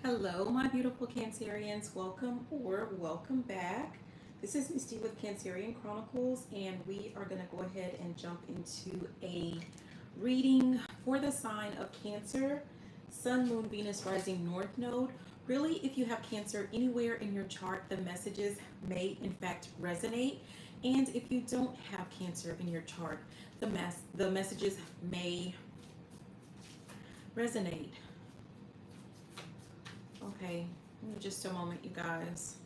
Hello, my beautiful Cancerians. Welcome or welcome back. This is Misty with Cancerian Chronicles, and we are going to go ahead and jump into a reading for the sign of Cancer, Sun, Moon, Venus, Rising, North Node. Really, if you have Cancer anywhere in your chart, the messages may in fact resonate. And if you don't have Cancer in your chart, the messages may resonate. Okay, give me just a moment, you guys.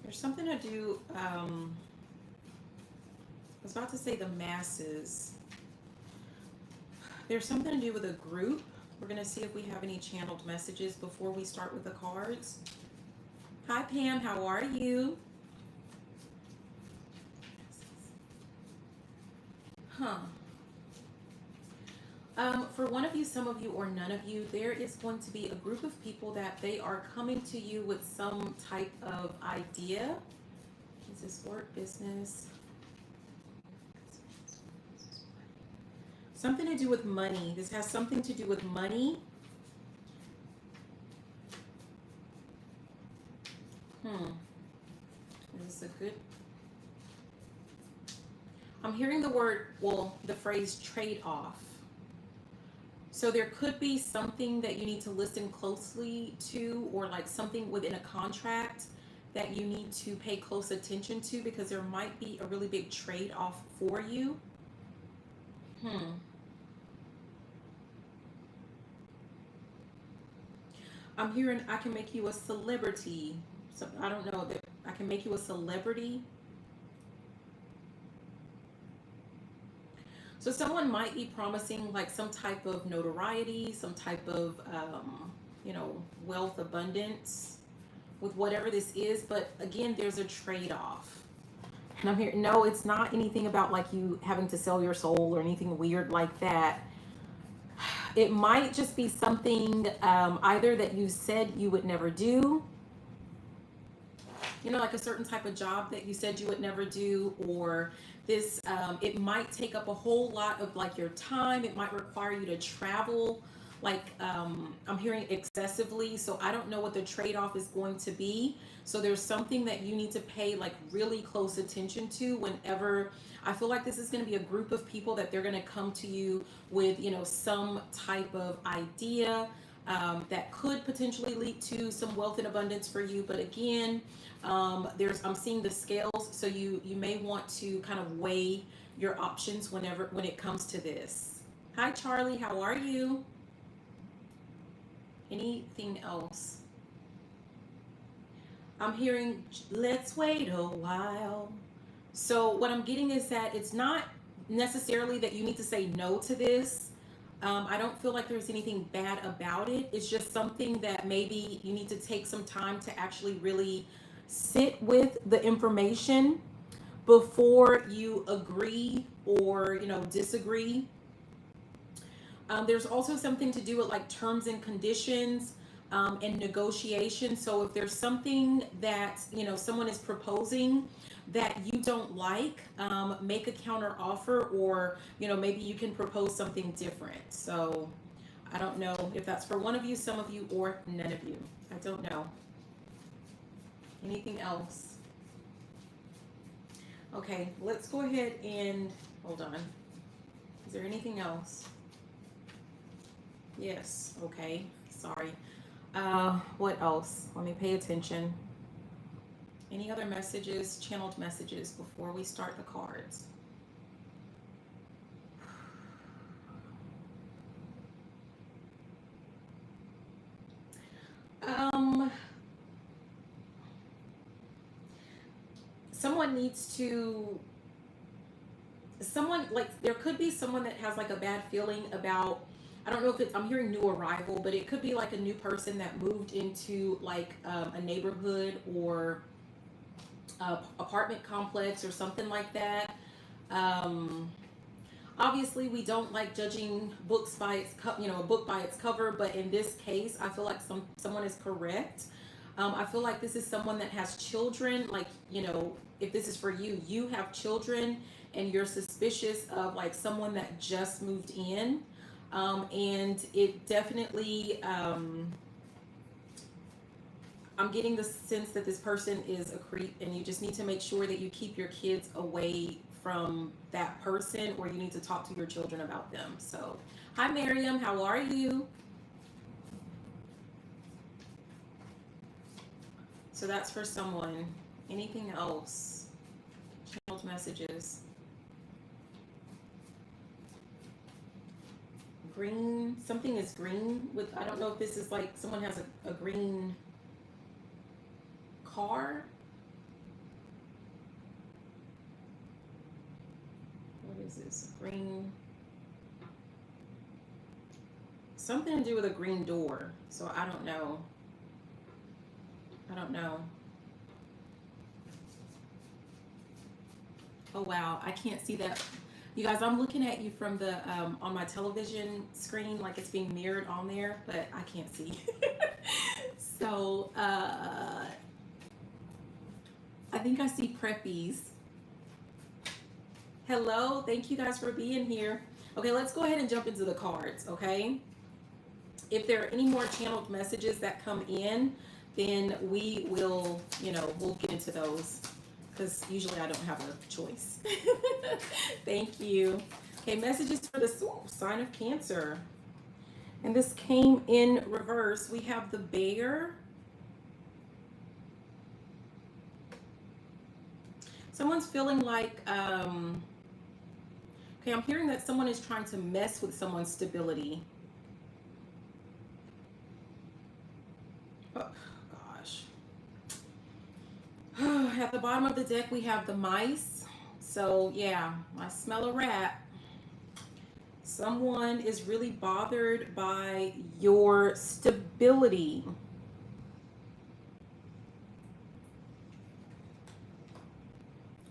There's something to do, I was about to say the masses. There's something to do with a group. We're going to see if we have any channeled messages before we start with the cards. Hi, Pam, how are you? Huh. For one of you, some of you, or none of you, there is going to be a group of people that they are coming to you with some type of idea. Is this work, business? Something to do with money. This has something to do with money. Is this a good... I'm hearing the word, well, the phrase trade-off. So there could be something that you need to listen closely to, or like something within a contract that you need to pay close attention to, because there might be a really big trade-off for you. I'm hearing I can make you a celebrity. So I don't know that I can make you a celebrity. So someone might be promising like some type of notoriety, some type of, wealth, abundance with whatever this is. But again, there's a trade-off. And I'm here. No, it's not anything about like you having to sell your soul or anything weird like that. It might just be something either that you said you would never do, like a certain type of job that you said you would never do, or this, it might take up a whole lot of like your time. It might require you to travel, like I'm hearing excessively. So I don't know what the trade-off is going to be. So there's something that you need to pay like really close attention to whenever. I feel like this is going to be a group of people that they're going to come to you with, some type of idea that could potentially lead to some wealth and abundance for you. But again, I'm seeing the scales, so you may want to kind of weigh your options when it comes to this. Hi, Charlie, how are you? Anything else? I'm hearing, let's wait a while. So what I'm getting is that it's not necessarily that you need to say no to this. I don't feel like there's anything bad about it. It's just something that maybe you need to take some time to actually really sit with the information before you agree or, disagree. There's also something to do with like terms and conditions and negotiation. So if there's something that, someone is proposing that you don't like, make a counter offer, or, maybe you can propose something different. So I don't know if that's for one of you, some of you, or none of you. I don't know. Anything else? Okay, let's go ahead and hold on. Is there anything else? Yes. Okay. Sorry. What else? Let me pay attention. Any other messages, channeled messages before we start the cards? There could be someone that has like a bad feeling about, I don't know if I'm hearing new arrival, but it could be like a new person that moved into like a neighborhood or apartment complex or something like that. Obviously, we don't like judging books by its a book by its cover, but in this case, I feel like someone is correct. I feel like this is someone that has children. Like, if this is for you, you have children and you're suspicious of like someone that just moved in. And it definitely, I'm getting the sense that this person is a creep, and you just need to make sure that you keep your kids away from that person, or you need to talk to your children about them. So, hi Miriam, how are you? So that's for someone. Anything else? Channeled messages. Green, something is green with, I don't know if this is like someone has a green car. What is this? Green, something to do with a green door. So I don't know. I don't know. Oh wow, I can't see that. You guys, I'm looking at you from the on my television screen, like it's being mirrored on there, but I can't see. So I think I see preppies. Hello, thank you guys for being here. Okay, let's go ahead and jump into the cards, okay? If there are any more channeled messages that come in, then we will, we'll get into those, because usually I don't have a choice. Thank you. Okay, messages for the sign of Cancer. And this came in reverse. We have the Bear. Someone's feeling like, okay, I'm hearing that someone is trying to mess with someone's stability. Oh, gosh. At the bottom of the deck, we have the mice. So, yeah, I smell a rat. Someone is really bothered by your stability.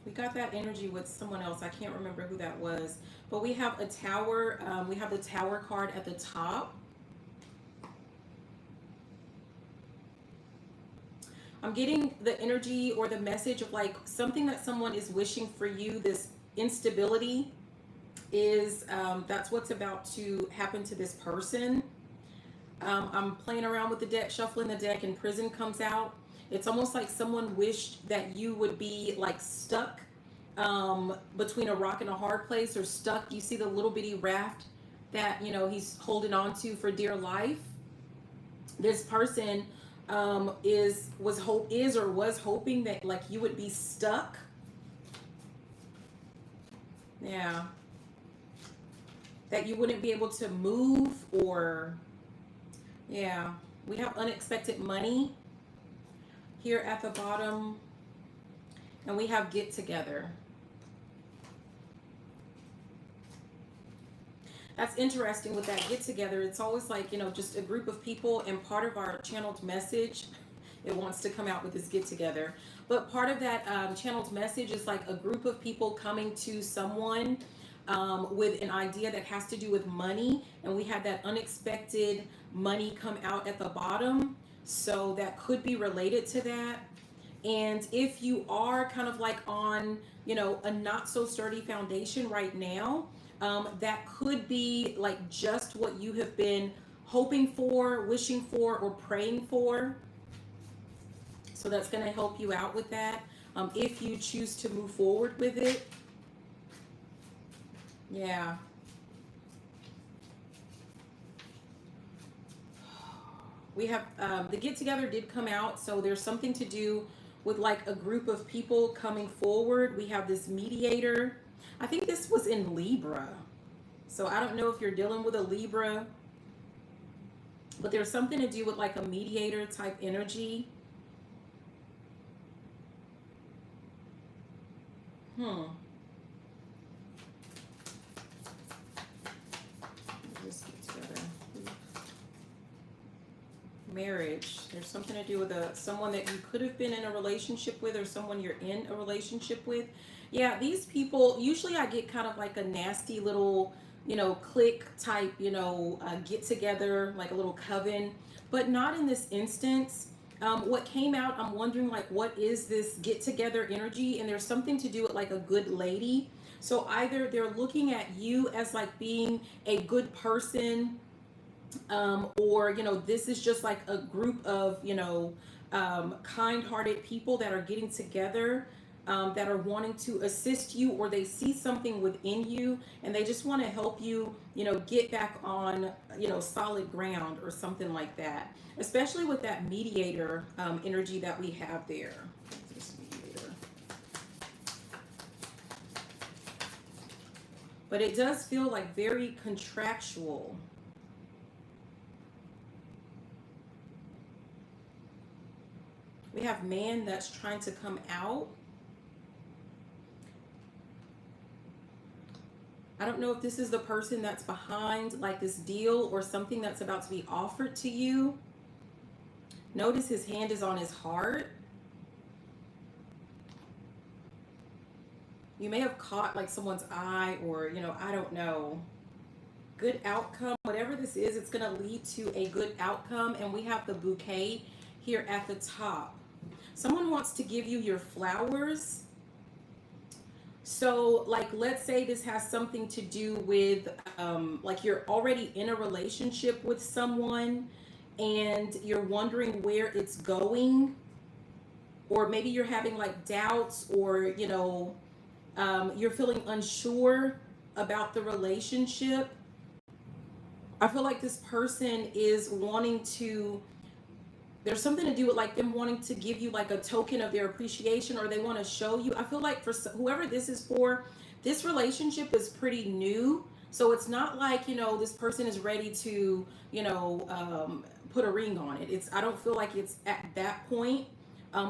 We got that energy with someone else. I can't remember who that was. But we have a tower. We have the tower card at the top. I'm getting the energy or the message of like something that someone is wishing for you. This instability is, that's what's about to happen to this person. I'm playing around with the deck, shuffling the deck, and Prison comes out. It's almost like someone wished that you would be like stuck between a rock and a hard place, or stuck. You see the little bitty raft that, he's holding on to for dear life. This person was hoping that like you would be stuck. Yeah. That you wouldn't be able to move, or yeah. We have unexpected money here at the bottom, and we have get together. That's interesting with that get together. It's always like, just a group of people, and part of our channeled message, it wants to come out with this get together. But part of that channeled message is like a group of people coming to someone with an idea that has to do with money. And we had that unexpected money come out at the bottom. So that could be related to that. And if you are kind of like on, a not so sturdy foundation right now, that could be like just what you have been hoping for, wishing for, or praying for. So that's going to help you out with that if you choose to move forward with it. Yeah. We have the get together did come out, so there's something to do with like a group of people coming forward. We have this mediator. I think this was in Libra. So I don't know if you're dealing with a Libra, but there's something to do with like a mediator type energy. Just get together. Marriage. There's something to do with someone that you could have been in a relationship with, or someone you're in a relationship with. Yeah, these people, usually I get kind of like a nasty little, clique type, get together, like a little coven, but not in this instance. What came out, I'm wondering like, what is this get together energy? And there's something to do with like a good lady. So either they're looking at you as like being a good person, or this is just like a group of kind-hearted people that are getting together, that are wanting to assist you, or they see something within you and they just want to help you, get back on, solid ground or something like that. Especially with that mediator energy that we have there. This mediator. But it does feel like very contractual. We have man that's trying to come out. I don't know if this is the person that's behind like this deal or something that's about to be offered to you. Notice his hand is on his heart. You may have caught like someone's eye, or, I don't know. Good outcome. Whatever this is, it's going to lead to a good outcome. And we have the bouquet here at the top. Someone wants to give you your flowers. So like, let's say this has something to do with like you're already in a relationship with someone and you're wondering where it's going, or maybe you're having like doubts, or you're feeling unsure about the relationship. I feel like this person is wanting to, there's something to do with like them wanting to give you like a token of their appreciation, or they want to show you. I feel like for whoever this is for, this relationship is pretty new. So it's not like, this person is ready to, put a ring on it. I don't feel like it's at that point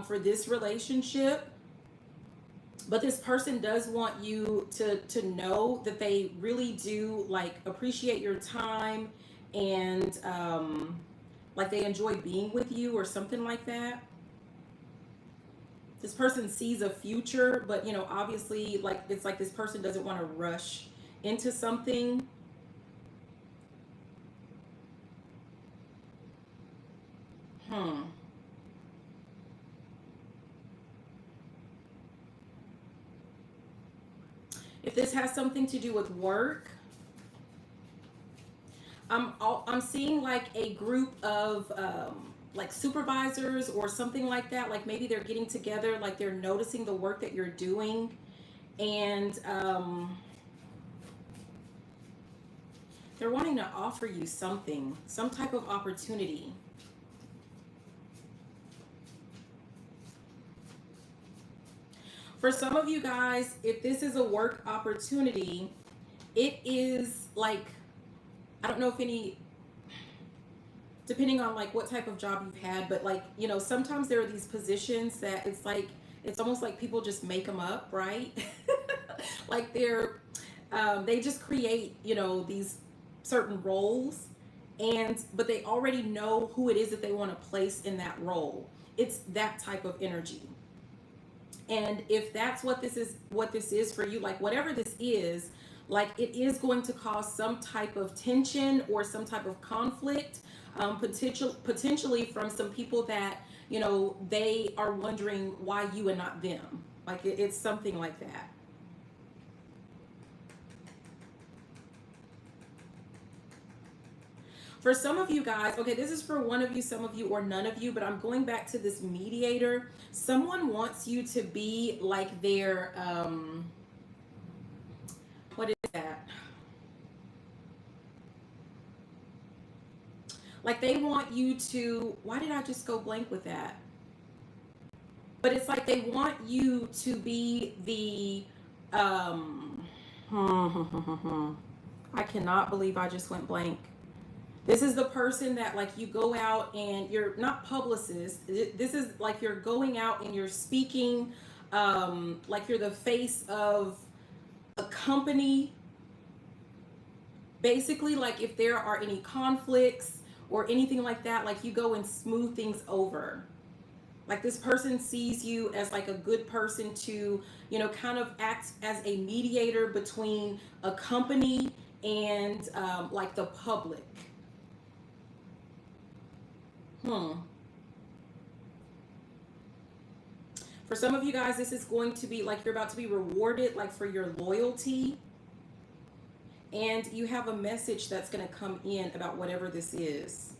for this relationship. But this person does want you to know that they really do like appreciate your time, and like they enjoy being with you or something like that. This person sees a future, but obviously like it's like this person doesn't want to rush into something. If this has something to do with work, I'm seeing like a group of like supervisors or something like that. Like maybe they're getting together, like they're noticing the work that you're doing, and they're wanting to offer you something, some type of opportunity. For some of you guys, if this is a work opportunity, it is like, I don't know if any, depending on like what type of job you've had, but like, sometimes there are these positions that it's like, it's almost like people just make them up, right? Like they just create, these certain roles, but they already know who it is that they want to place in that role. It's that type of energy. And if that's what this is for you, like whatever this is, like it is going to cause some type of tension or some type of conflict, potentially from some people that, they are wondering why you and not them. Like it's something like that. For some of you guys, okay, this is for one of you, some of you, or none of you, but I'm going back to this mediator. Someone wants you to be like their, what is that? Like they want you to, why did I just go blank with that? But it's like they want you to be the, I cannot believe I just went blank. This is the person that like you go out and you're not publicist. This is like you're going out and you're speaking, like you're the face of a company. Basically, like if there are any conflicts or anything like that, like you go and smooth things over. Like this person sees you as like a good person to, kind of act as a mediator between a company and like the public. For some of you guys, this is going to be like you're about to be rewarded, like for your loyalty. And you have a message that's going to come in about whatever this is.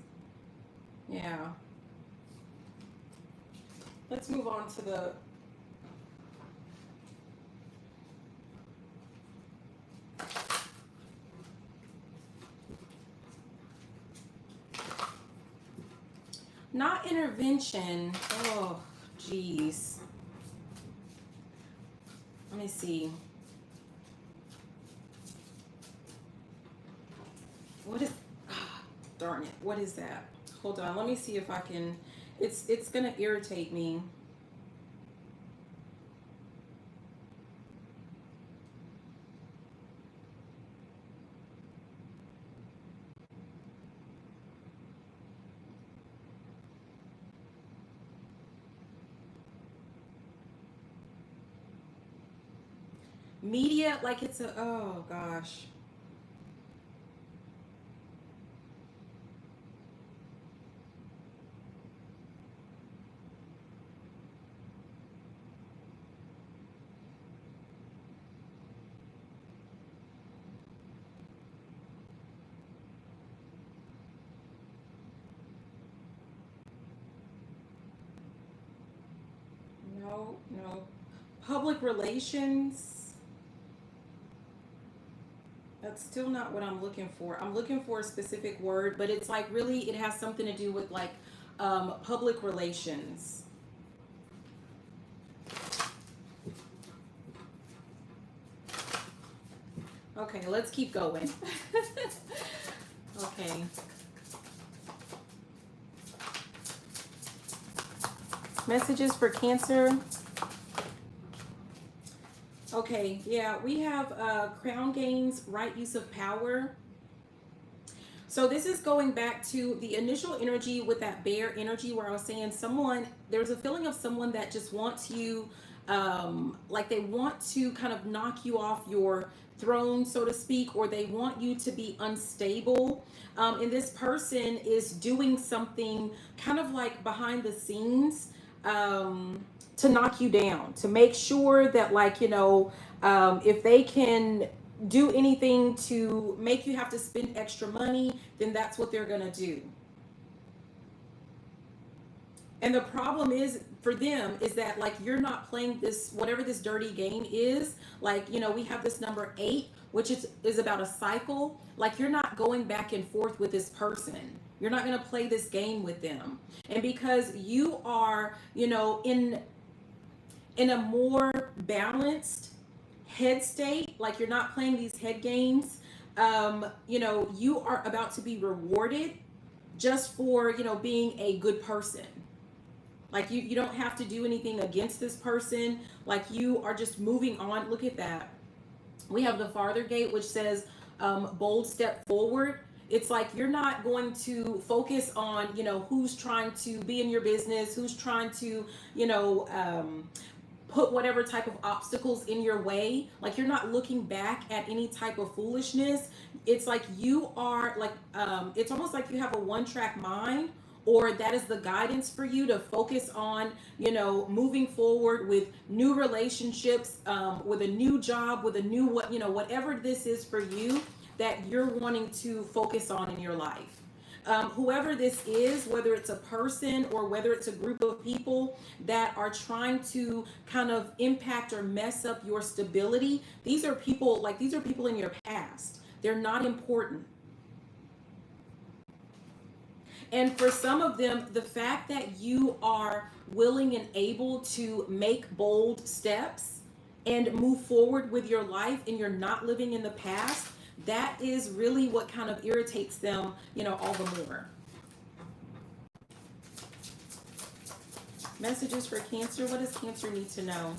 Yeah. Let's move on to the... Not intervention. Oh, geez. Let me see. What is... darn it. What is that? Hold on. Let me see if I can... It's going to irritate me. Media, like it's a... oh, gosh. No, no. Public relations. That's still not what I'm looking for. I'm looking for a specific word, but it's like really, it has something to do with like public relations. Okay, let's keep going. Okay. Messages for Cancer. Okay, yeah, we have crown gains, right use of power. So this is going back to the initial energy with that bear energy where I was saying someone, there's a feeling of someone that just wants you, like they want to kind of knock you off your throne, so to speak, or they want you to be unstable. And this person is doing something kind of like behind the scenes, to knock you down, to make sure that, like, you know, if they can do anything to make you have to spend extra money, then that's what they're gonna do. And the problem is for them is that, like, you're not playing this, whatever this dirty game is. Like, you know, we have this number 8, which is about a cycle. Like, you're not going back and forth with this person. You're not going to play this game with them. And because you are, you know, in a more balanced head state, like you're not playing these head games, you know, you are about to be rewarded just for, you know, being a good person. Like you don't have to do anything against this person. Like you are just moving on. Look at that. We have the farther gate, which says bold step forward. It's like you're not going to focus on, you know, who's trying to be in your business, who's trying to, you know, put whatever type of obstacles in your way. Like you're not looking back at any type of foolishness. It's like you are like, it's almost like you have a one-track mind, or that is the guidance for you to focus on, you know, moving forward with new relationships, with a new job, with a new, what, you know, whatever this is for you that you're wanting to focus on in your life. Whoever this is, whether it's a person or whether it's a group of people that are trying to kind of impact or mess up your stability, these are people, like these are people in your past. They're not important. And for some of them, the fact that you are willing and able to make bold steps and move forward with your life and you're not living in the past, that is really what kind of irritates them, you know, all the more. Messages for Cancer. What does Cancer need to know?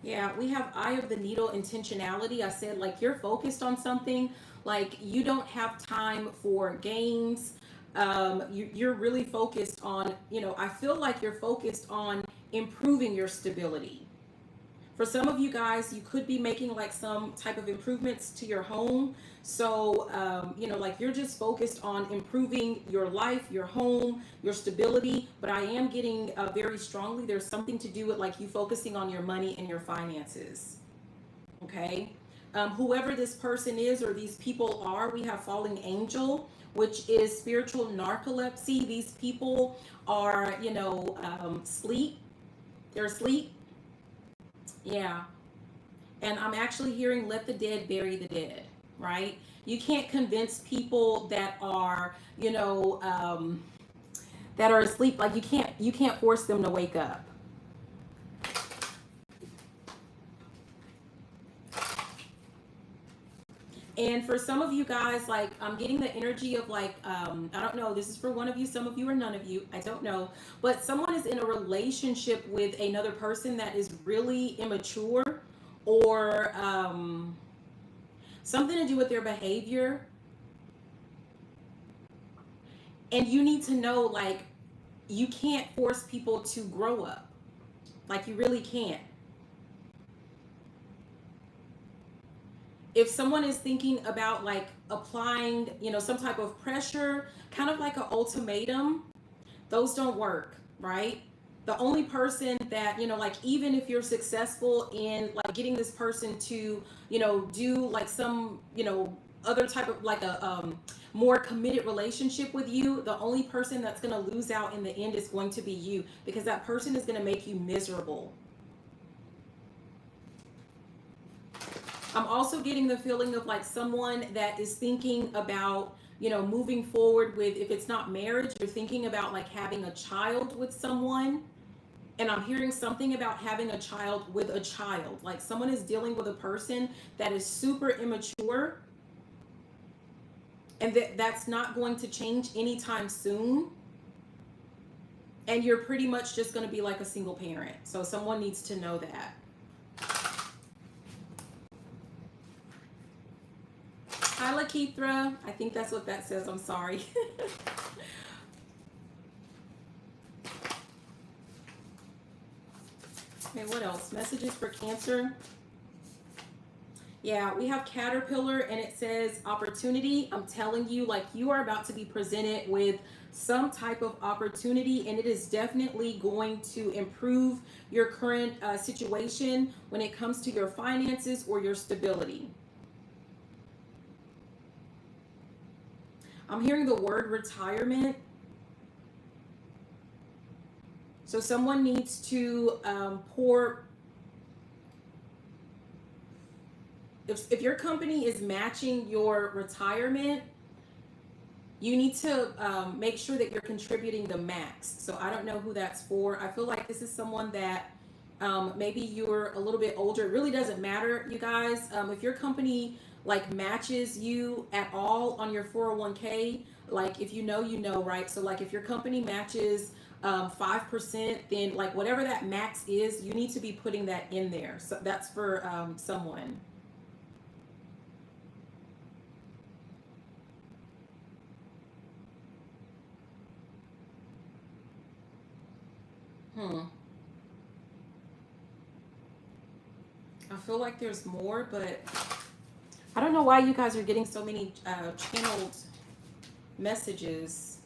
Yeah, we have Eye of the Needle, intentionality. I said, like, you're focused on something, like you don't have time for games. You're really focused on, you know, I feel like you're focused on improving your stability. For some of you guys, you could be making like some type of improvements to your home. So, like you're just focused on improving your life, your home, your stability. But I am getting very strongly, there's something to do with like you focusing on your money and your finances. Okay. Whoever this person is or these people are, we have falling angel, which is spiritual narcolepsy. These people are, sleep. They're asleep. Yeah. And I'm actually hearing let the dead bury the dead, right? You can't convince people that are, that are asleep. Like you can't force them to wake up. And for some of you guys, like I'm getting the energy of like, I don't know, this is for one of you, some of you or none of you, I don't know. But someone is in a relationship with another person that is really immature or something to do with their behavior. And you need to know, like, you can't force people to grow up. Like, you really can't. If someone is thinking about like applying, some type of pressure, kind of like an ultimatum, those don't work, right? The only person that, like even if you're successful in like getting this person to, do like some, other type of like a more committed relationship with you, the only person that's going to lose out in the end is going to be you, because that person is going to make you miserable. I'm also getting the feeling of like someone that is thinking about, moving forward with, if it's not marriage, you're thinking about like having a child with someone. And I'm hearing something about having a child with a child. Like someone is dealing with a person that is super immature. And that's not going to change anytime soon. And you're pretty much just going to be like a single parent. So someone needs to know that. Hi, Lakithra. I think that's what that says. I'm sorry. Okay, what else? Messages for Cancer. Yeah, we have Caterpillar and it says opportunity. I'm telling you, like you are about to be presented with some type of opportunity, and it is definitely going to improve your current situation when it comes to your finances or your stability. I'm hearing the word retirement. So someone needs to pour. If your company is matching your retirement, you need to make sure that you're contributing the max. So I don't know who that's for. I feel like this is someone that maybe you're a little bit older. It really doesn't matter, you guys. If your company like matches you at all on your 401k, like if you know, right? So like if your company matches 5%, then like whatever that max is, you need to be putting that in there. So that's for someone. I feel like there's more, but I don't know why you guys are getting so many channeled messages.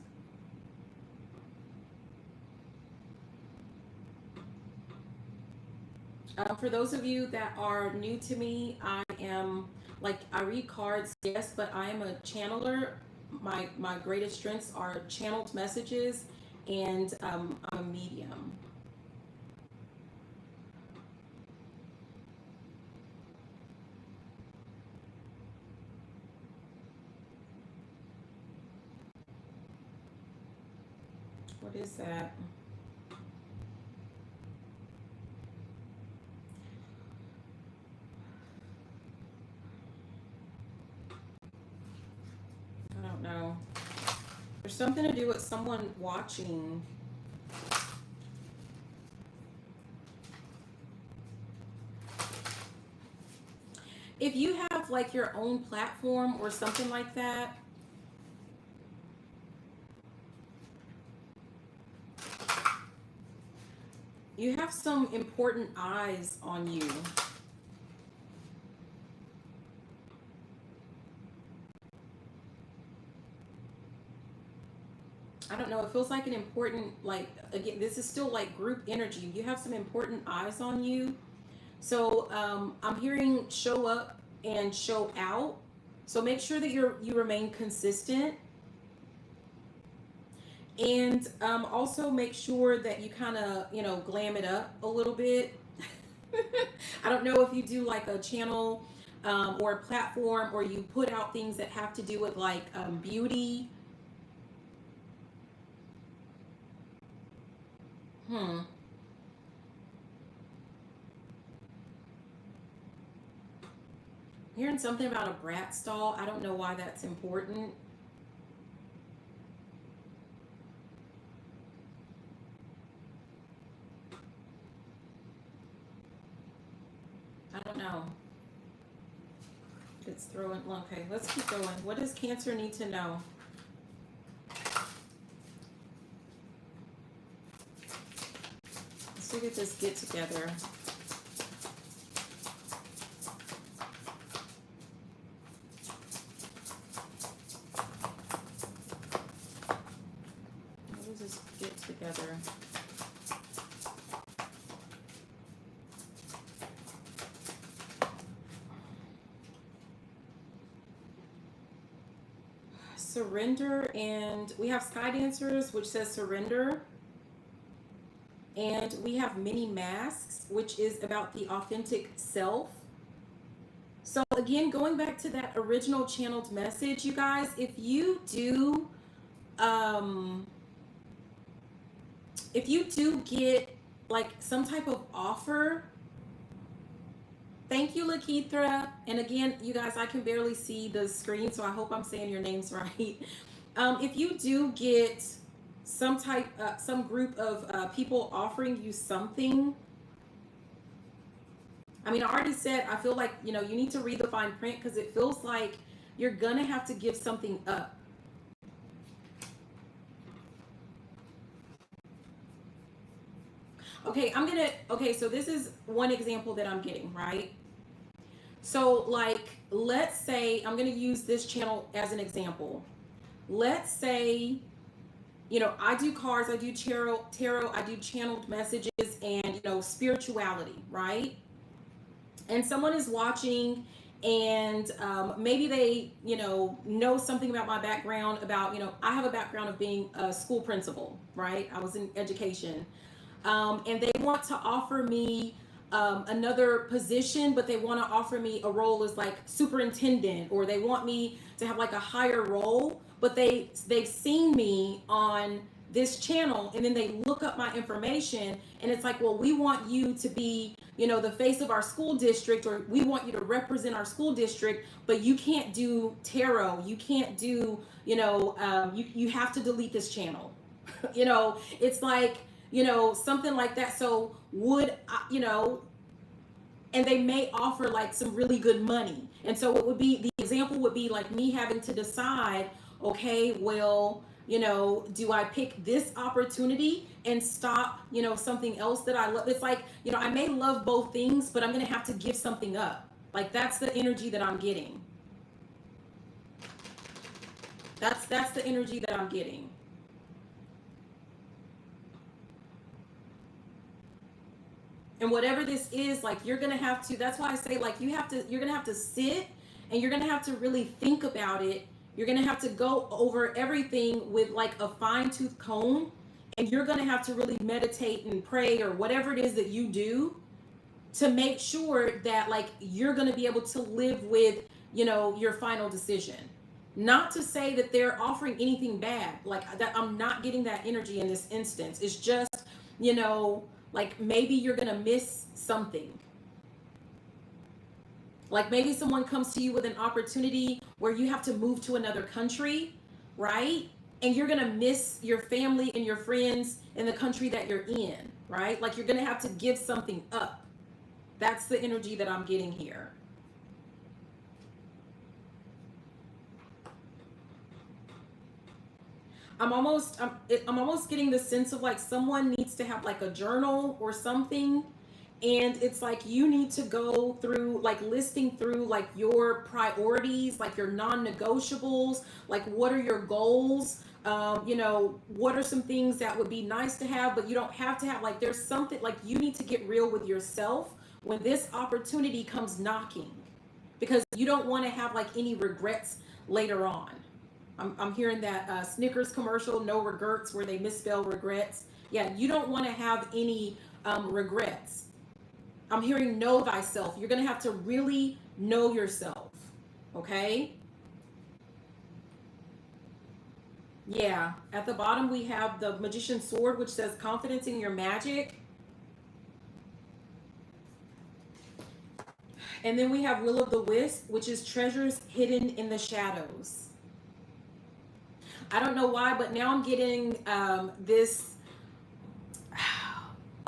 For those of you that are new to me, I am like, I read cards, yes, but I am a channeler. My greatest strengths are channeled messages, and I'm a medium. What is that? I don't know. There's something to do with someone watching. If you have like your own platform or something like that, You have some important eyes on you. I don't know. It feels like an important, like, again, this is still like group energy. You have some important eyes on you. So I'm hearing show up and show out. So make sure that you remain consistent, and also make sure that you kind of glam it up a little bit. I don't know if you do like a channel or a platform, or you put out things that have to do with like beauty. Hmm. Hearing something about a brat stall. I don't know why that's important. I don't know. It's throwing. Okay, let's keep going. What does Cancer need to know? Let's look at this get together. What does this get together? Surrender, and we have Sky Dancers, which says surrender. And we have Many Masks, which is about the authentic self. So again, going back to that original channeled message, you guys, if you do get like some type of offer, thank you, Lakithra. And again, you guys, I can barely see the screen, so I hope I'm saying your names right. If you do get some group of people offering you something, I mean, I already said, I feel like, you need to read the fine print, because it feels like you're going to have to give something up. Okay, so this is one example that I'm getting, right? So, like, let's say, I'm going to use this channel as an example. Let's say, I do cards, I do tarot, I do channeled messages, and, spirituality, right? And someone is watching, and maybe they know something about my background, about I have a background of being a school principal, right? I was in education, and they want to offer me another position, but they want to offer me a role as like superintendent, or they want me to have like a higher role, but they've seen me on this channel, and then they look up my information, and it's like, well, we want you to be the face of our school district, or we want you to represent our school district, but you can't do tarot, you can't do you have to delete this channel. It's like something like that. So would and they may offer like some really good money, and so it would be, the example would be like me having to decide, okay, well, do I pick this opportunity and stop, something else that I love? It's like, I may love both things, but I'm going to have to give something up. Like, that's the energy that I'm getting. That's the energy that I'm getting. And whatever this is, like, you're going to have to, that's why I say, like, you're going to have to sit, and you're going to have to really think about it. You're going to have to go over everything with like a fine-tooth comb, and you're going to have to really meditate and pray, or whatever it is that you do, to make sure that like you're going to be able to live with your final decision. Not to say that they're offering anything bad, like that. I'm not getting that energy in this instance. It's just like maybe you're going to miss something. Like maybe someone comes to you with an opportunity where you have to move to another country, right? And you're going to miss your family and your friends in the country that you're in, right? Like you're going to have to give something up. That's the energy that I'm getting here. I'm almost getting the sense of like someone needs to have like a journal or something, and it's like you need to go through like listing through like your priorities, like your non-negotiables, like what are your goals, you know, what are some things that would be nice to have but you don't have to have. Like there's something like you need to get real with yourself when this opportunity comes knocking, because you don't want to have like any regrets later on. I'm hearing that Snickers commercial, no regrets, where they misspell regrets. Yeah, you don't want to have any regrets. I'm hearing know thyself. You're going to have to really know yourself. Okay? Yeah. At the bottom, we have the Magician's Sword, which says confidence in your magic. And then we have Will of the Wisp, which is treasures hidden in the shadows. I don't know why, but now I'm getting this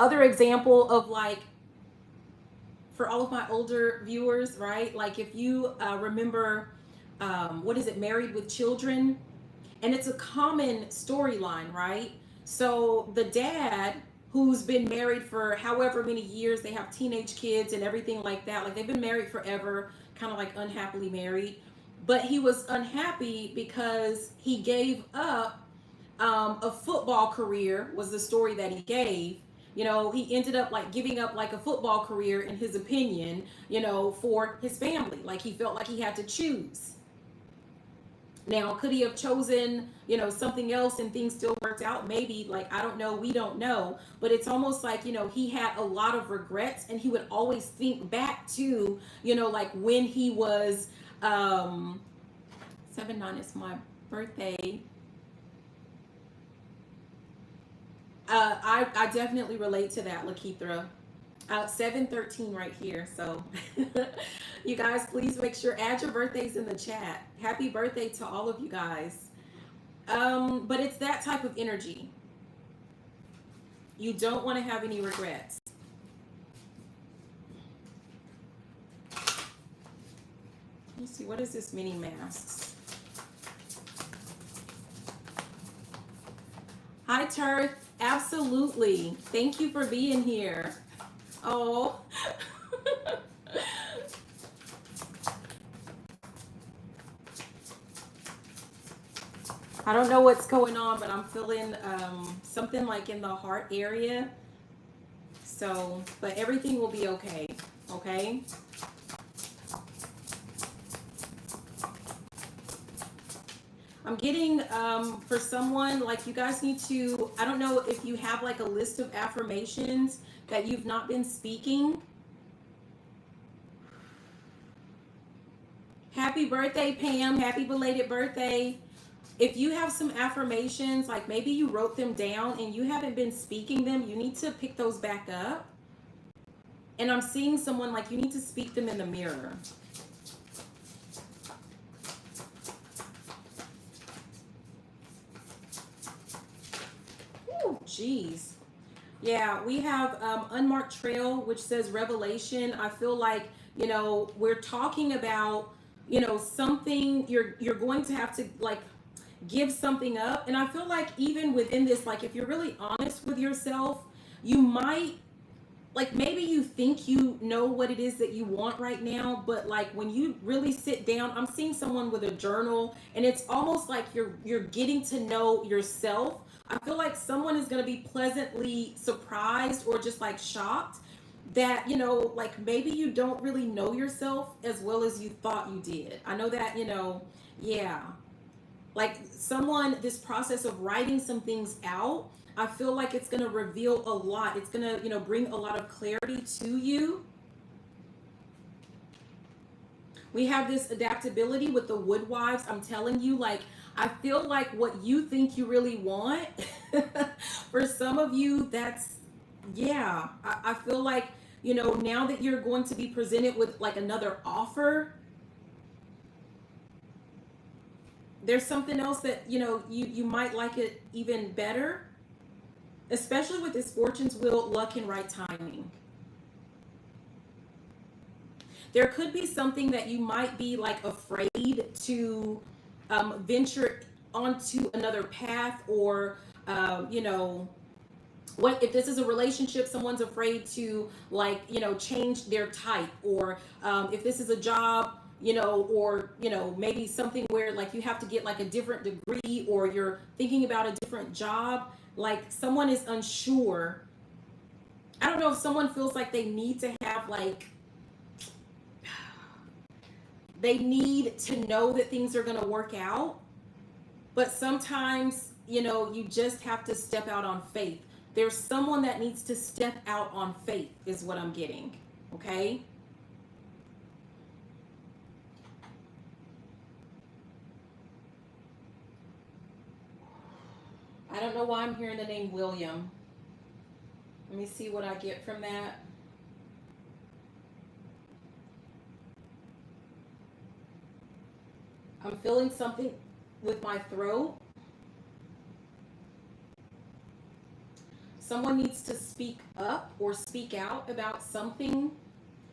other example of like, for all of my older viewers, right? Like if you remember, what is it, Married with Children? And it's a common storyline, right? So the dad who's been married for however many years, they have teenage kids and everything like that. Like they've been married forever, kind of like unhappily married. But he was unhappy because he gave up a football career, was the story that he gave. You know, he ended up like giving up like a football career in his opinion, you know, for his family. Like he felt like he had to choose. Now, could he have chosen, you know, something else and things still worked out? Maybe, like, I don't know. We don't know. But it's almost like, you know, he had a lot of regrets and he would always think back to, you know, like when he was 7/9 is my birthday. I definitely relate to that, Lakithra. 7/13 right here. So you guys, please make sure add your birthdays in the chat. Happy birthday to all of you guys. But it's that type of energy. You don't want to have any regrets. Let's see, what is this mini masks? Hi, Turth. Absolutely. Thank you for being here. Oh. I don't know what's going on, but I'm feeling something like in the heart area. So, but everything will be okay. Okay? I'm getting for someone, like you guys need to, I don't know if you have like a list of affirmations that you've not been speaking. Happy birthday, Pam. Happy belated birthday. If you have some affirmations, like maybe you wrote them down and you haven't been speaking them, you need to pick those back up. And I'm seeing someone like you need to speak them in the mirror. Jeez. Yeah, we have Unmarked Trail, which says revelation. I feel like, you know, we're talking about, you know, something you're going to have to like give something up. And I feel like even within this, like if you're really honest with yourself, you might, like maybe you think you know what it is that you want right now, but like when you really sit down, I'm seeing someone with a journal and it's almost like you're getting to know yourself. I feel like someone is going to be pleasantly surprised or just like shocked that, you know, like maybe you don't really know yourself as well as you thought you did. I know that, you know, yeah. Like someone, this process of writing some things out, I feel like it's going to reveal a lot. It's going to, you know, bring a lot of clarity to you. We have this adaptability with the Woodwives. I'm telling you, like, I feel like what you think you really want, for some of you, that's, yeah. I feel like, you know, now that you're going to be presented with like another offer, there's something else that, you know, you might like it even better. Especially with this Fortune's Wheel, luck and right timing. There could be something that you might be like afraid to venture onto another path, or you know, what if this is a relationship, someone's afraid to, like, you know, change their type, or if this is a job, you know, or you know, maybe something where like you have to get like a different degree, or you're thinking about a different job, like someone is unsure. I don't know if someone feels like they need to have like, they need to know that things are going to work out, but sometimes, you know, you just have to step out on faith. There's someone that needs to step out on faith, is what I'm getting. Okay? I don't know why I'm hearing the name William. Let me see what I get from that. I'm feeling something with my throat. Someone needs to speak up or speak out about something.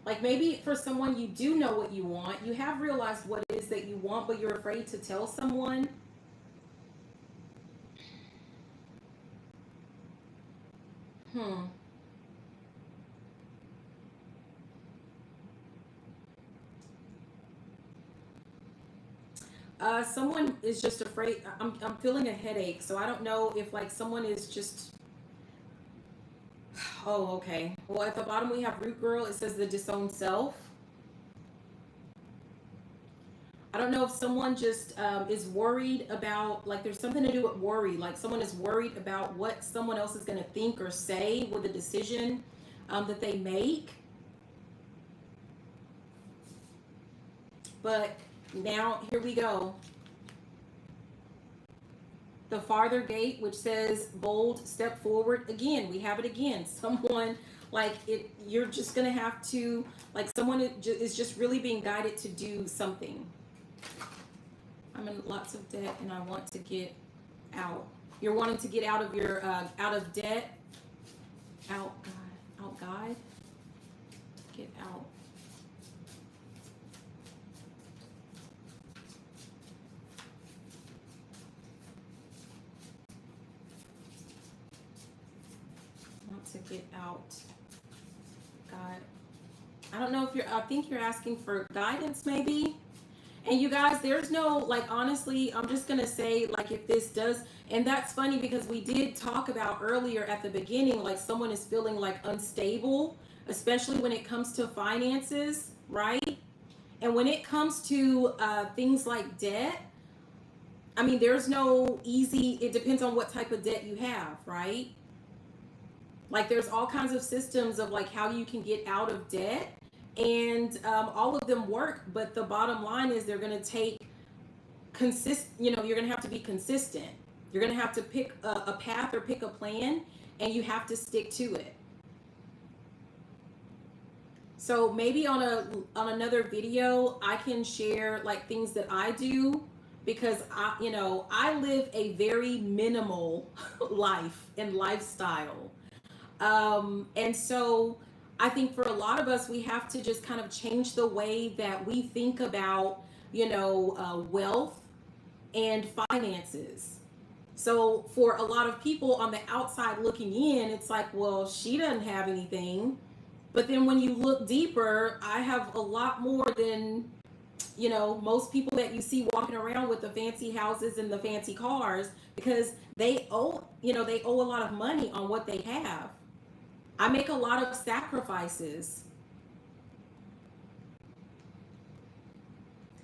Like maybe for someone, you do know what you want. You have realized what it is that you want, but you're afraid to tell someone. Hmm. Someone is just afraid. I'm feeling a headache, so I don't know if like someone is just. Oh, okay. Well, at the bottom we have root girl. It says the disowned self. I don't know if someone just is worried about, like, there's something to do with worry. Like someone is worried about what someone else is going to think or say with a decision that they make. But now here we go. The farther gate, which says bold, step forward. Again, we have it again. Someone, like, it, you're just going to have to, like, someone is just really being guided to do something. I'm in lots of debt and I want to get out. You're wanting to get out of your, out of debt. Out, God. Out, God. Get out. Want to get out. God. I don't know if you're, I think you're asking for guidance maybe. And you guys, there's no, like, honestly, I'm just going to say, like, if this does, and that's funny because we did talk about earlier at the beginning, like, someone is feeling, like, unstable, especially when it comes to finances, right? And when it comes to things like debt, I mean, there's no easy, it depends on what type of debt you have, right? Like, there's all kinds of systems of, like, how you can get out of debt. And all of them work, but the bottom line is they're going to take you know, you're going to have to be consistent. You're going to have to pick a path or pick a plan, and you have to stick to it. So maybe on another video, I can share like things that I do, because I, you know, I live a very minimal life and lifestyle. And so I think for a lot of us, we have to just kind of change the way that we think about, you know, wealth and finances. So for a lot of people on the outside looking in, it's like, well, she doesn't have anything. But then when you look deeper, I have a lot more than, you know, most people that you see walking around with the fancy houses and the fancy cars, because they owe, you know, they owe a lot of money on what they have. I make a lot of sacrifices.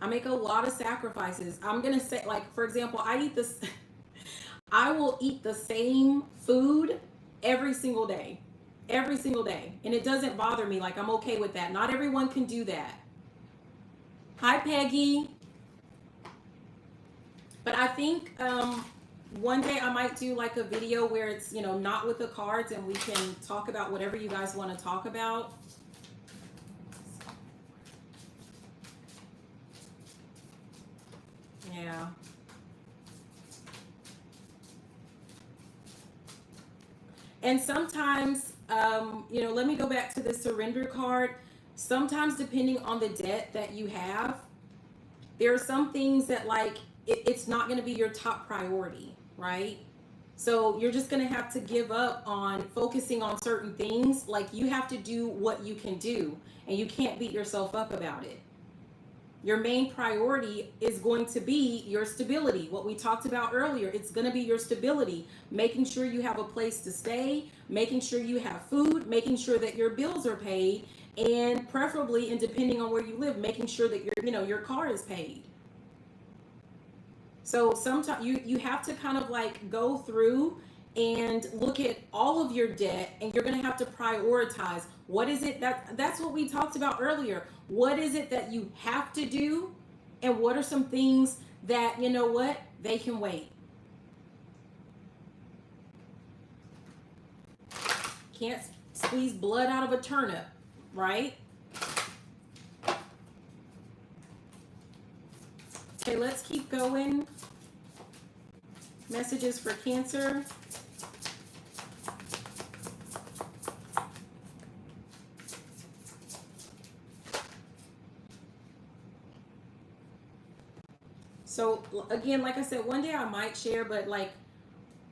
I make a lot of sacrifices. I'm going to say, like, for example, I eat this, I will eat the same food every single day. Every single day. And it doesn't bother me. Like, I'm okay with that. Not everyone can do that. Hi, Peggy. But I think one day I might do like a video where it's, you know, not with the cards, and we can talk about whatever you guys want to talk about. Yeah. And sometimes, you know, let me go back to the surrender card. Sometimes, depending on the debt that you have, there are some things that, like, it's not going to be your top priority, right? So you're just going to have to give up on focusing on certain things. Like, you have to do what you can do, and you can't beat yourself up about it. Your main priority is going to be your stability. What we talked about earlier, it's going to be your stability, making sure you have a place to stay, making sure you have food, making sure that your bills are paid, and preferably, and depending on where you live, making sure that your car is paid. So sometimes you have to kind of like go through and look at all of your debt, and you're going to have to prioritize. What is it that's what we talked about earlier? What is it that you have to do, and what are some things that, you know what, they can wait? Can't squeeze blood out of a turnip, right? Okay, let's keep going. Messages for Cancer. So again, like I said, one day I might share, but like,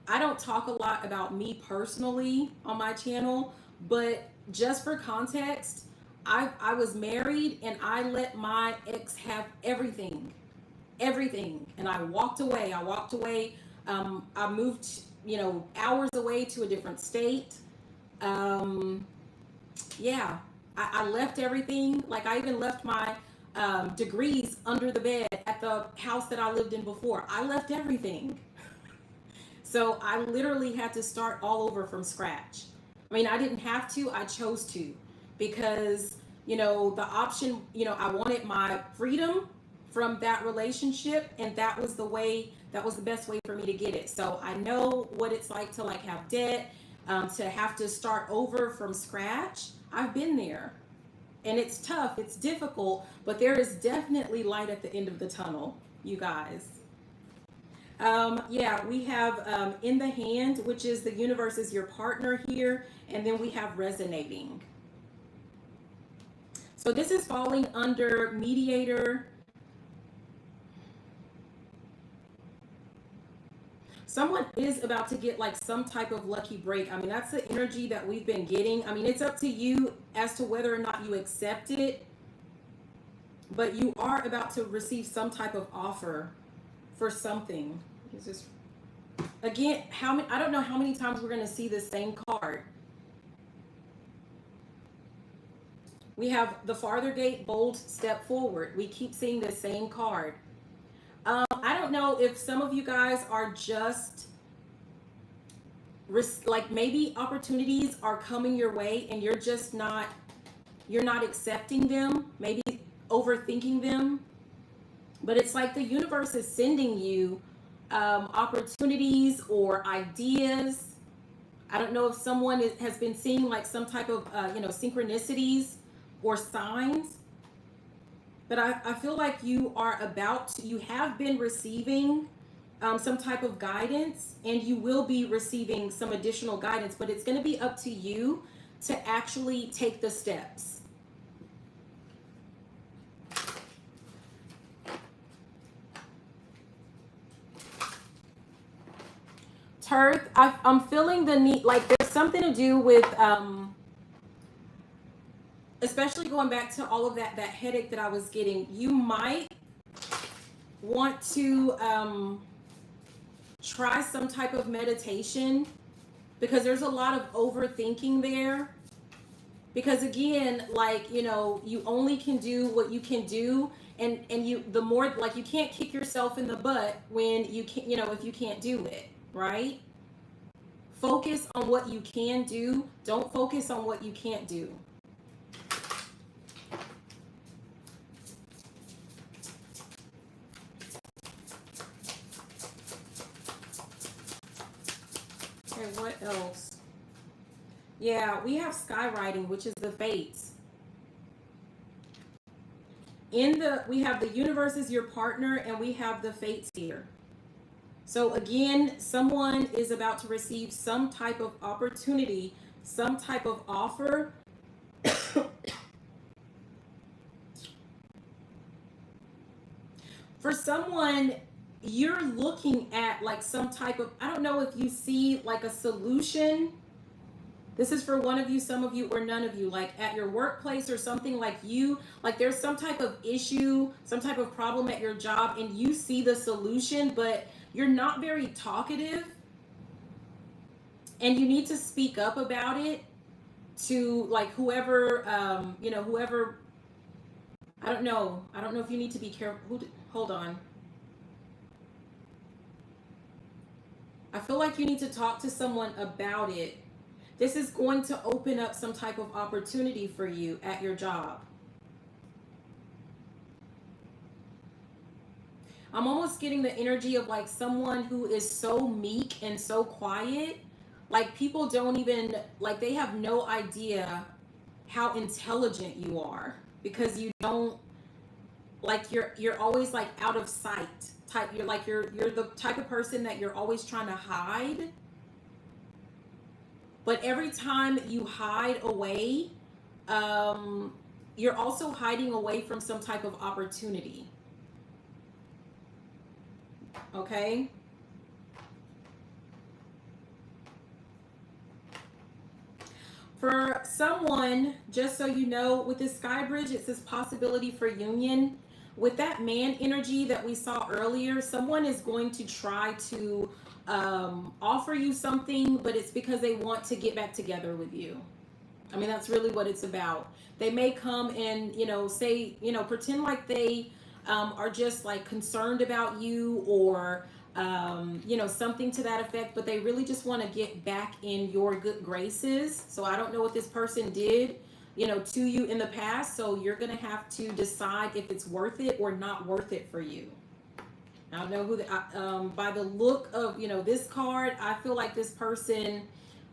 I don't talk a lot about me personally on my channel, but just for context, I was married and I let my ex have everything, and I walked away. I moved, hours away to a different state. Yeah, I left everything. Like, I even left my degrees under the bed at the house that I lived in before. I left everything. So I literally had to start all over from scratch. I mean, I didn't have to, I chose to, because, the option, I wanted my freedom from that relationship, and that was the best way for me to get it. So I know what it's like to like have debt, to have to start over from scratch. I've been there, and it's tough, it's difficult, but there is definitely light at the end of the tunnel, you guys. Yeah, we have in the hand, which is the universe is your partner here, and then we have resonating. So this is falling under mediator. Someone is about to get like some type of lucky break. I mean, that's the energy that we've been getting. I mean, it's up to you as to whether or not you accept it, but you are about to receive some type of offer for something. Is this again? I don't know how many times we're going to see the same card. We have the farther gate, bold step forward. We keep seeing the same card. I don't know if some of you guys are just like, maybe opportunities are coming your way and you're not accepting them, maybe overthinking them. But it's like the universe is sending you opportunities or ideas. I don't know if someone has been seeing like some type of synchronicities or signs, but I feel like you have been receiving some type of guidance, and you will be receiving some additional guidance, but it's going to be up to you to actually take the steps. Turth, I'm feeling the need, like there's something to do with especially going back to all of that headache that I was getting. You might want to try some type of meditation, because there's a lot of overthinking there. Because again, like, you only can do what you can do, and you can't kick yourself in the butt when you can't, if you can't do it, right? Focus on what you can do. Don't focus on what you can't do. Okay, what else? Yeah, we have skywriting, which is the fates. We have the universe is your partner, and we have the fates here. So again, someone is about to receive some type of opportunity, some type of offer. For someone, you're looking at like some type of, I don't know if you see like a solution. This is for one of you, some of you, or none of you, like at your workplace or something, like like there's some type of issue, some type of problem at your job, and you see the solution, but you're not very talkative, and you need to speak up about it to like whoever, whoever, I don't know. I don't know if you need to be careful. Hold on. I feel like you need to talk to someone about it. This is going to open up some type of opportunity for you at your job. I'm almost getting the energy of like someone who is so meek and so quiet. Like people don't even, like they have no idea how intelligent you are because you don't, like you're always like out of sight type. You're the type of person that you're always trying to hide. But every time you hide away, you're also hiding away from some type of opportunity. Okay? For someone, just so you know, with this sky bridge, it says possibility for union. With that man energy that we saw earlier, someone is going to try to offer you something, but it's because they want to get back together with you. I mean, that's really what it's about. They may come and, say, pretend like they are just like concerned about you or, something to that effect, but they really just want to get back in your good graces. So I don't know what this person did, to you in the past. So you're going to have to decide if it's worth it or not worth it for you. I don't know who by the look of, this card, I feel like this person,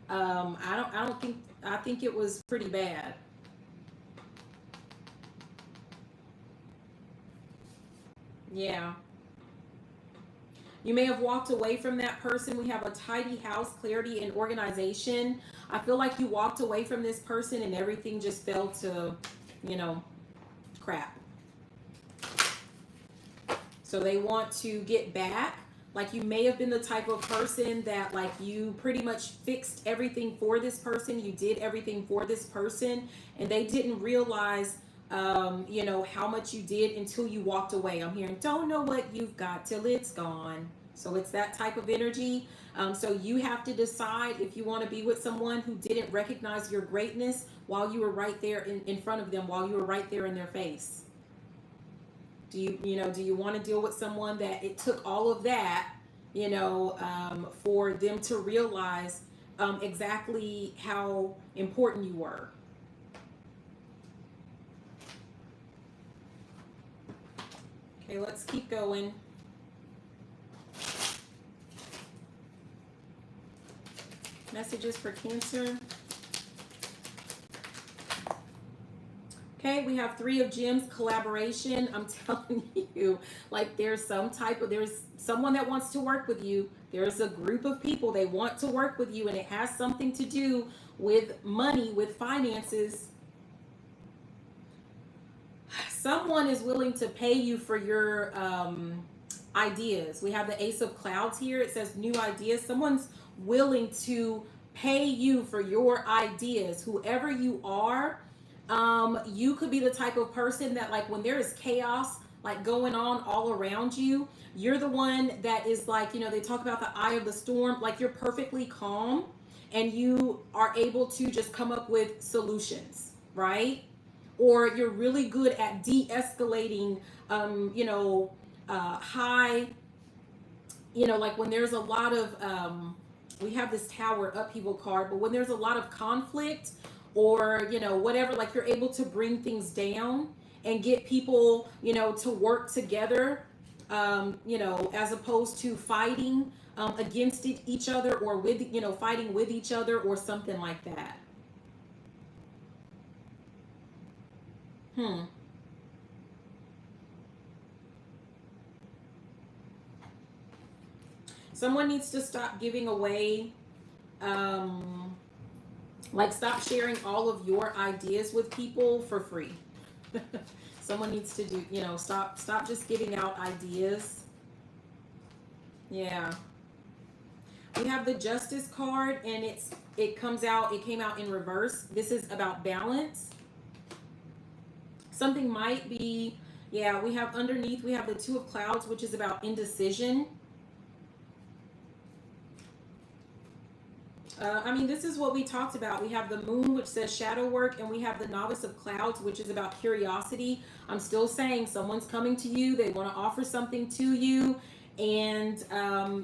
I think it was pretty bad. Yeah. You may have walked away from that person. We have a tidy house, clarity, and organization. I feel like you walked away from this person and everything just fell to, crap. So they want to get back. Like you may have been the type of person that like you pretty much fixed everything for this person. You did everything for this person and they didn't realize, how much you did until you walked away. I'm hearing, don't know what you've got till it's gone. So it's that type of energy. So you have to decide if you want to be with someone who didn't recognize your greatness while you were right there in front of them, while you were right there in their face. Do you want to deal with someone that it took all of that, for them to realize exactly how important you were? Okay, let's keep going. Messages for Cancer. Okay, we have 3 of Gems, collaboration. I'm telling you, like there's someone that wants to work with you. There's a group of people, they want to work with you, and it has something to do with money, with finances. Someone is willing to pay you for your ideas. We have the Ace of Clouds here. It says new ideas. Someone's willing to pay you for your ideas. Whoever you are, you could be the type of person that like when there is chaos like going on all around you, you're the one that is like, they talk about the eye of the storm, like you're perfectly calm and you are able to just come up with solutions, right? Or you're really good at de-escalating, high, like when there's a lot of, we have this Tower upheaval card, but when there's a lot of conflict or, whatever, like you're able to bring things down and get people, to work together, as opposed to fighting against each other or with, fighting with each other or something like that. Someone needs to stop giving away, like stop sharing all of your ideas with people for free. Someone needs to do, stop just giving out ideas. Yeah. We have the Justice card, and it came out in reverse. This is about balance. Something might be, yeah, we have underneath, we have the Two of Clouds, which is about indecision. I mean, this is what we talked about. We have the Moon, which says shadow work, and we have the Novice of Clouds, which is about curiosity. I'm still saying someone's coming to you. They want to offer something to you, and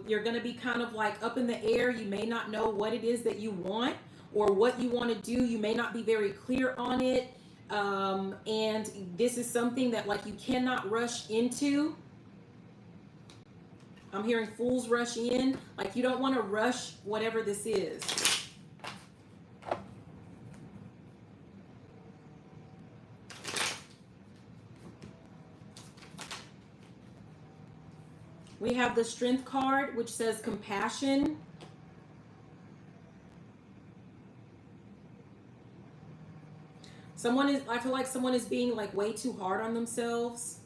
you're going to be kind of like up in the air. You may not know what it is that you want or what you want to do. You may not be very clear on it. And this is something that like you cannot rush into. I'm hearing fools rush in. Like you don't want to rush whatever this is. We have the Strength card, which says compassion. I feel like someone is being like way too hard on themselves.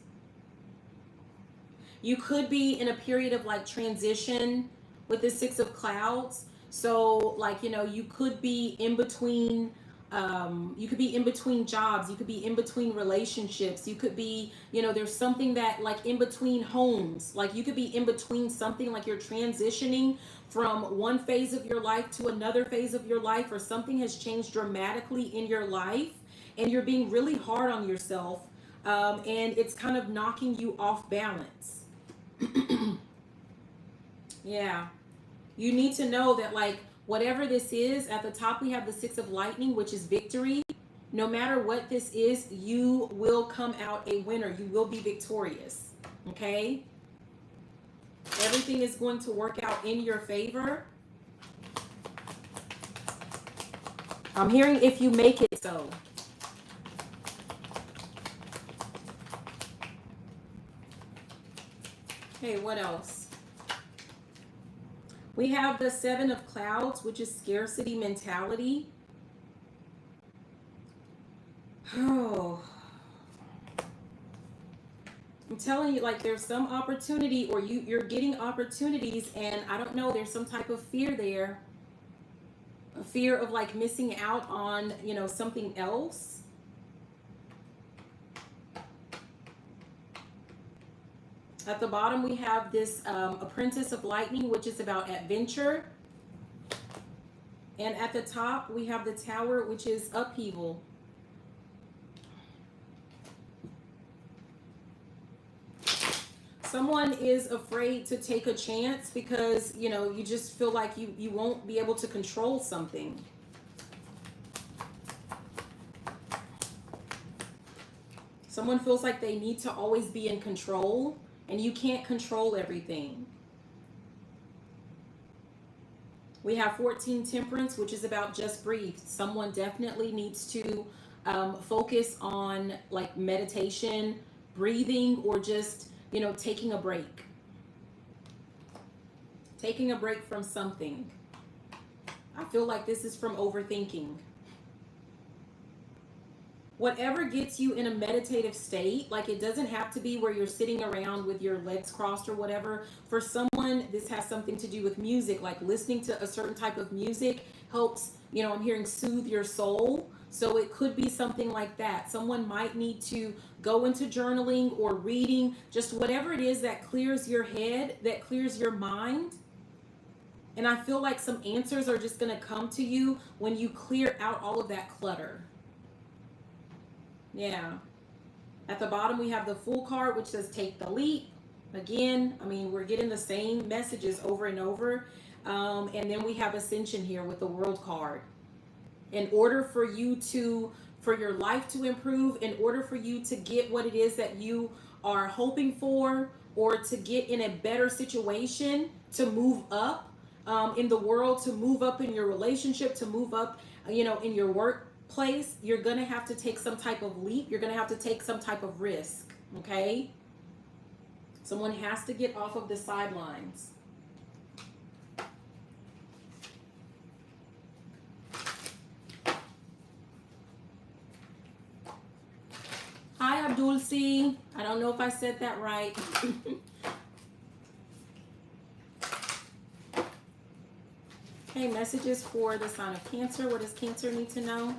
You could be in a period of like transition with the Six of Clouds. So like, you know, you could be in between jobs, you could be in between relationships, you could be, you know, there's something that like in between homes, like you could be in between something, like you're transitioning from one phase of your life to another phase of your life, or something has changed dramatically in your life and you're being really hard on yourself, and it's kind of knocking you off balance. Yeah, you need to know that like whatever this is, at the top we have the Six of Lightning, which is victory. No matter what this is, you will come out a winner. You will be victorious. Okay? Everything is going to work out in your favor. I'm hearing if you make it so. Okay, what else? We have the Seven of Clouds, which is scarcity mentality. Oh, I'm telling you, like there's some opportunity, or you're getting opportunities, and I don't know, there's some type of fear there. A fear of like missing out on, you know, something else. At the bottom, we have this Apprentice of Lightning, which is about adventure. And at the top, we have the Tower, which is upheaval. Someone is afraid to take a chance because, you know, you just feel like you won't be able to control something. Someone feels like they need to always be in control. And you can't control everything. We have 14 Temperance, which is about just breathe. Someone definitely needs to focus on like meditation, breathing, or just, you know, taking a break. Taking a break from something. I feel like this is from overthinking. Whatever gets you in a meditative state, like it doesn't have to be where you're sitting around with your legs crossed or whatever. For someone, this has something to do with music, like listening to a certain type of music helps, you know, I'm hearing soothe your soul. So it could be something like that. Someone might need to go into journaling or reading, just whatever it is that clears your head, that clears your mind. And I feel like some answers are just going to come to you when you clear out all of that clutter. Yeah. At the bottom, we have the Fool card, which says take the leap. Again, I mean, we're getting the same messages over and over. And then we have Ascension here with the World card. In order for your life to improve, in order for you to get what it is that you are hoping for, or to get in a better situation, to move up in the world, to move up in your relationship, to move up, you know, in your workplace, you're going to have to take some type of leap. You're going to have to take some type of risk. Okay? Someone has to get off of the sidelines. Hi, Abdul C. I don't know if I said that right. Okay, messages for the sign of Cancer. What does Cancer need to know?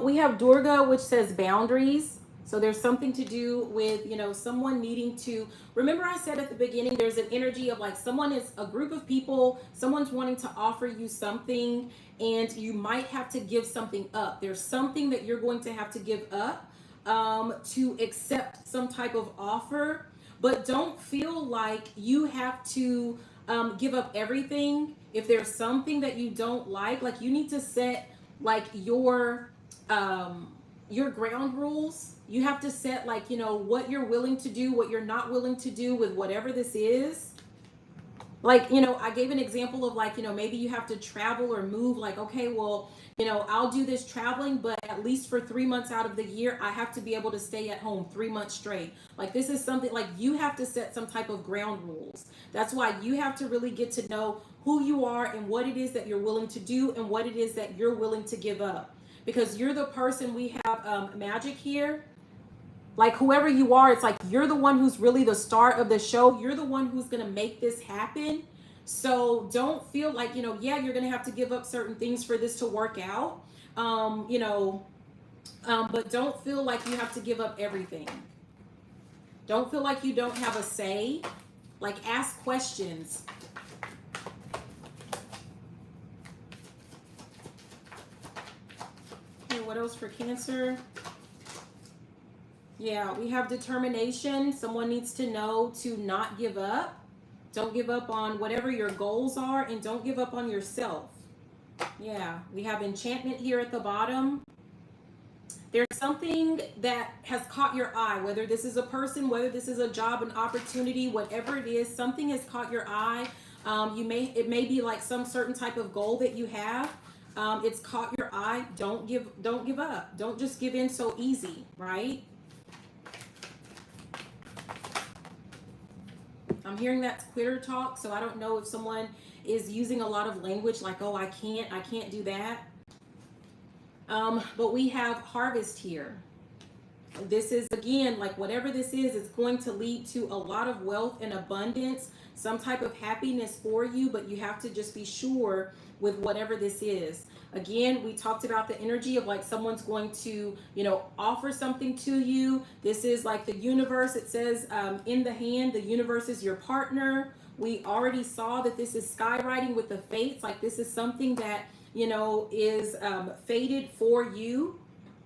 We have Durga, which says boundaries. So there's something to do with, someone needing to, remember I said at the beginning, there's an energy of like someone is a group of people, someone's wanting to offer you something and you might have to give something up. There's something that you're going to have to give up to accept some type of offer, but don't feel like you have to give up everything. If there's something that you don't like you need to set like your ground rules. You have to set like what you're willing to do, what you're not willing to do with whatever this is. Like I gave an example of like maybe you have to travel or move, like okay, well I'll do this traveling, but at least for 3 months out of the year I have to be able to stay at home 3 months straight. Like this is something like you have to set some type of ground rules. That's why you have to really get to know who you are and what it is that you're willing to do and what it is that you're willing to give up, because you're the person. We have magic here. Like whoever you are, it's like you're the one who's really the star of the show. You're the one who's going to make this happen. So don't feel like, yeah, you're going to have to give up certain things for this to work out. But don't feel like you have to give up everything. Don't feel like you don't have a say. Like ask questions. Okay, what else for Cancer? Yeah, we have determination. Someone needs to know to not give up. Don't give up on whatever your goals are, and don't give up on yourself. Yeah, we have enchantment here at the bottom. There's something that has caught your eye, whether this is a person, whether this is a job, an opportunity, whatever it is, something has caught your eye. It may be like some certain type of goal that you have. It's caught your eye. Don't give up. Don't just give in so easy, right? I'm hearing that's quitter talk, so I don't know if someone is using a lot of language like, oh, I can't do that. But we have harvest here. This is, again, like whatever this is, it's going to lead to a lot of wealth and abundance, some type of happiness for you, but you have to just be sure with whatever this is. Again, we talked about the energy of like someone's going to, offer something to you. This is like the universe. It says in the hand, the universe is your partner. We already saw that this is skywriting with the fates. Like this is something that, is fated for you.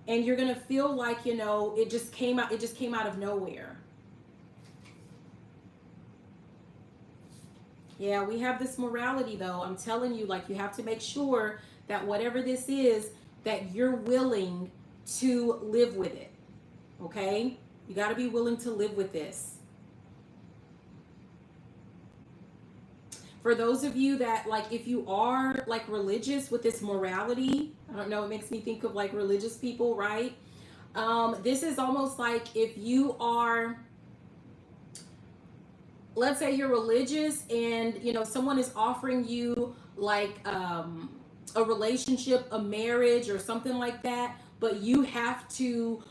And you're going to feel like, it just came out of nowhere. Yeah, we have this morality though. I'm telling you, like you have to make sure that whatever this is, that you're willing to live with it. Okay? You got to be willing to live with this. For those of you that like, if you are like religious with this morality, I don't know, it makes me think of like religious people, right? This is almost like if you are, let's say you're religious and, someone is offering you like a relationship, a marriage or something like that, but you have to,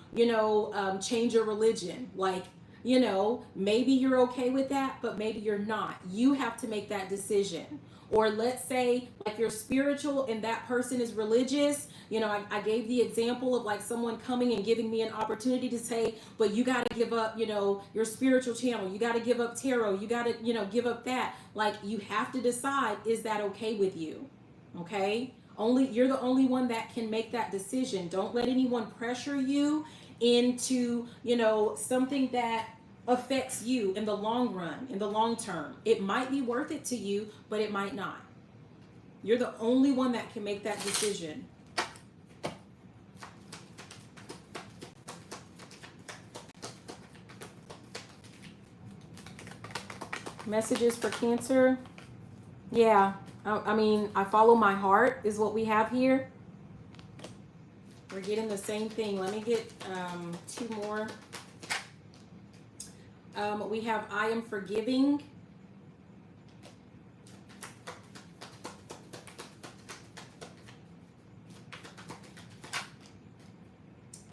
change your religion. Like, maybe you're okay with that, but maybe you're not. You have to make that decision. Or let's say like you're spiritual and that person is religious. I gave the example of like someone coming and giving me an opportunity to say, but you got to give up, your spiritual channel. You got to give up tarot. You got to, give up that. Like you have to decide, is that okay with you? Okay. You're the only one that can make that decision. Don't let anyone pressure you into, something that affects you in the long run, in the long term. It might be worth it to you, but it might not. You're the only one that can make that decision. Messages for Cancer. Yeah, I follow my heart is what we have here. We're getting the same thing. Let me get 2 more. We have I am forgiving.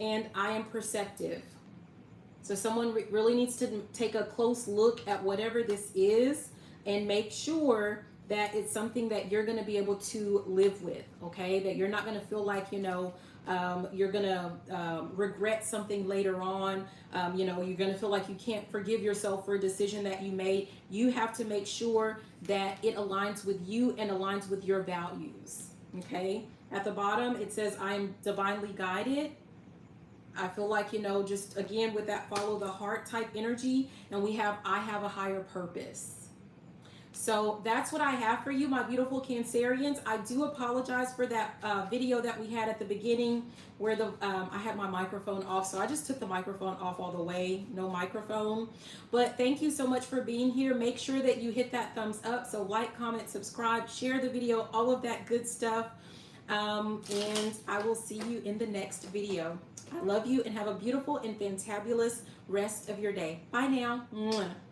And I am perceptive. So someone really needs to take a close look at whatever this is and make sure that it's something that you're going to be able to live with, okay? That you're not going to feel like, you're going to regret something later on. You're going to feel like you can't forgive yourself for a decision that you made. You have to make sure that it aligns with you and aligns with your values, okay? At the bottom, it says, I am divinely guided. I feel like, just again with that follow the heart type energy, and we have, I have a higher purpose. So that's what I have for you, my beautiful Cancerians. I do apologize for that video that we had at the beginning where I had my microphone off. So I just took the microphone off all the way, no microphone. But thank you so much for being here. Make sure that you hit that thumbs up. So like, comment, subscribe, share the video, all of that good stuff. And I will see you in the next video. I love you and have a beautiful and fantabulous rest of your day. Bye now. Mwah.